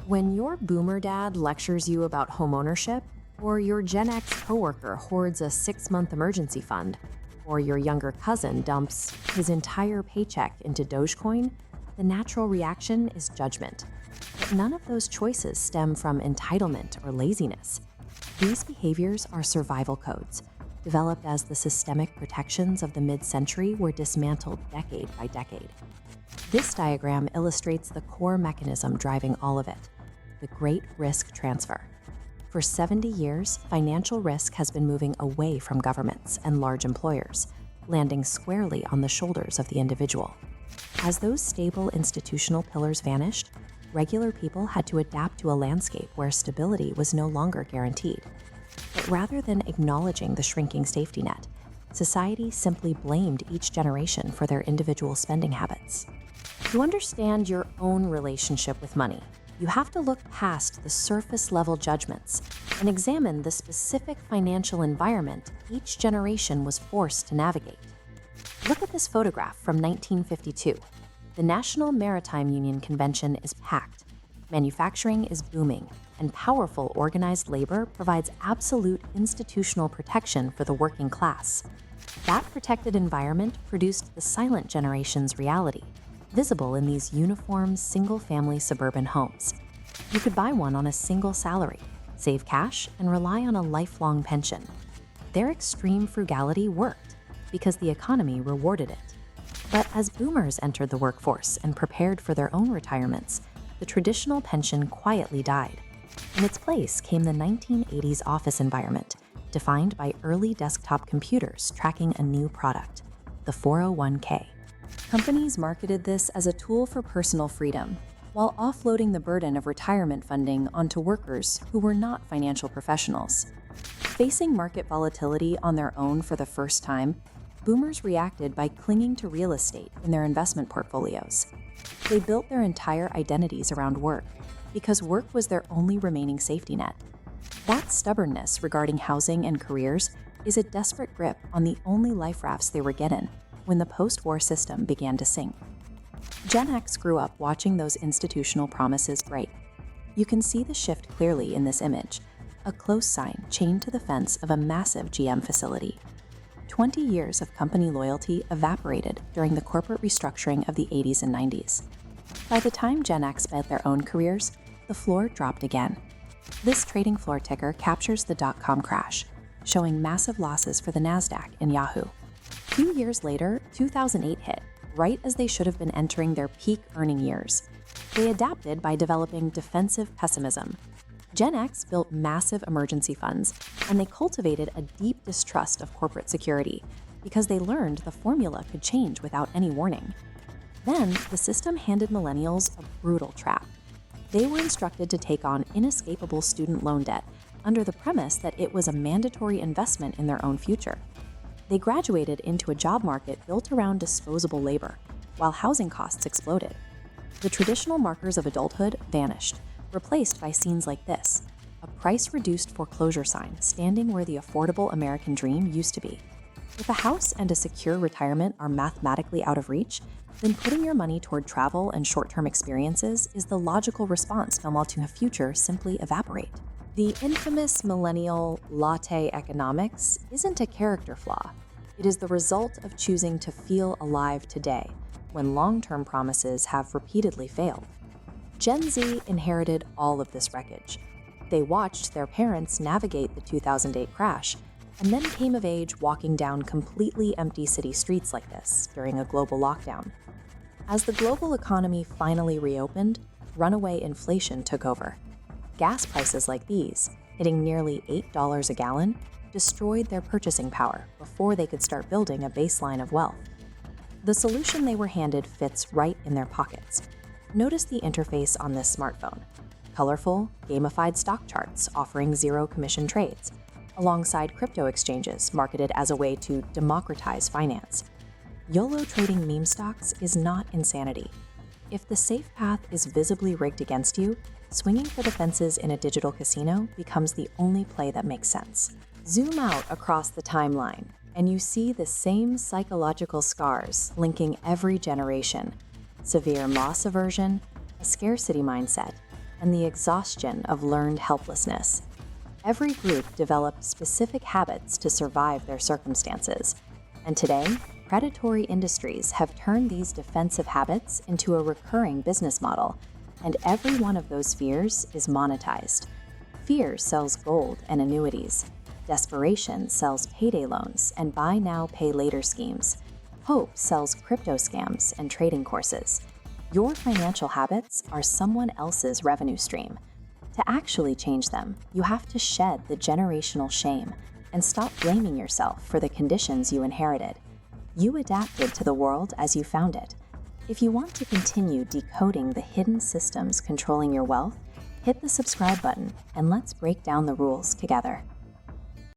When your boomer dad lectures you about homeownership, or your Gen X coworker hoards a 6-month emergency fund, or your younger cousin dumps his entire paycheck into Dogecoin, the natural reaction is judgment. But none of those choices stem from entitlement or laziness. These behaviors are survival codes, developed as the systemic protections of the mid-century were dismantled decade by decade. This diagram illustrates the core mechanism driving all of it: the great risk transfer. For 70 years, financial risk has been moving away from governments and large employers, landing squarely on the shoulders of the individual. As those stable institutional pillars vanished, regular people had to adapt to a landscape where stability was no longer guaranteed. But rather than acknowledging the shrinking safety net, society simply blamed each generation for their individual spending habits. To understand your own relationship with money, you have to look past the surface-level judgments and examine the specific financial environment each generation was forced to navigate. Look at this photograph from 1952. The National Maritime Union Convention is packed. Manufacturing is booming, and powerful organized labor provides absolute institutional protection for the working class. That protected environment produced the silent generation's reality, visible in these uniform, single-family suburban homes. You could buy one on a single salary, save cash, and rely on a lifelong pension. Their extreme frugality worked because the economy rewarded it. But as boomers entered the workforce and prepared for their own retirements, the traditional pension quietly died. In its place came the 1980s office environment, defined by early desktop computers tracking a new product, the 401k. Companies marketed this as a tool for personal freedom, while offloading the burden of retirement funding onto workers who were not financial professionals. Facing market volatility on their own for the first time, boomers reacted by clinging to real estate in their investment portfolios. They built their entire identities around work, because work was their only remaining safety net. That stubbornness regarding housing and careers is a desperate grip on the only life rafts they were given when the post-war system began to sink. Gen X grew up watching those institutional promises break. You can see the shift clearly in this image, a close sign chained to the fence of a massive GM facility. 20 years of company loyalty evaporated during the corporate restructuring of the 80s and 90s. By the time Gen X built their own careers, the floor dropped again. This trading floor ticker captures the dot-com crash, showing massive losses for the NASDAQ and Yahoo. A few years later, 2008 hit, right as they should have been entering their peak earning years. They adapted by developing defensive pessimism. Gen X built massive emergency funds, and they cultivated a deep distrust of corporate security because they learned the formula could change without any warning. Then, the system handed millennials a brutal trap. They were instructed to take on inescapable student loan debt under the premise that it was a mandatory investment in their own future. They graduated into a job market built around disposable labor, while housing costs exploded. The traditional markers of adulthood vanished, replaced by scenes like this: a price-reduced foreclosure sign standing where the affordable American dream used to be. If a house and a secure retirement are mathematically out of reach, then putting your money toward travel and short-term experiences is the logical response while watching a future simply evaporate. The infamous millennial latte economics isn't a character flaw. It is the result of choosing to feel alive today, when long-term promises have repeatedly failed. Gen Z inherited all of this wreckage. They watched their parents navigate the 2008 crash, and then came of age walking down completely empty city streets like this during a global lockdown. As the global economy finally reopened, runaway inflation took over. Gas prices like these, hitting nearly $8 a gallon, destroyed their purchasing power before they could start building a baseline of wealth. The solution they were handed fits right in their pockets. Notice the interface on this smartphone: colorful, gamified stock charts offering zero-commission trades, alongside crypto exchanges marketed as a way to democratize finance. YOLO trading meme stocks is not insanity. If the safe path is visibly rigged against you, swinging for the fences in a digital casino becomes the only play that makes sense. Zoom out across the timeline, and you see the same psychological scars linking every generation: severe loss aversion, a scarcity mindset, and the exhaustion of learned helplessness. Every group developed specific habits to survive their circumstances, and today, predatory industries have turned these defensive habits into a recurring business model, and every one of those fears is monetized. Fear sells gold and annuities. Desperation sells payday loans and buy now, pay later schemes. Hope sells crypto scams and trading courses. Your financial habits are someone else's revenue stream. To actually change them, you have to shed the generational shame and stop blaming yourself for the conditions you inherited. You adapted to the world as you found it. If you want to continue decoding the hidden systems controlling your wealth, hit the subscribe button and let's break down the rules together.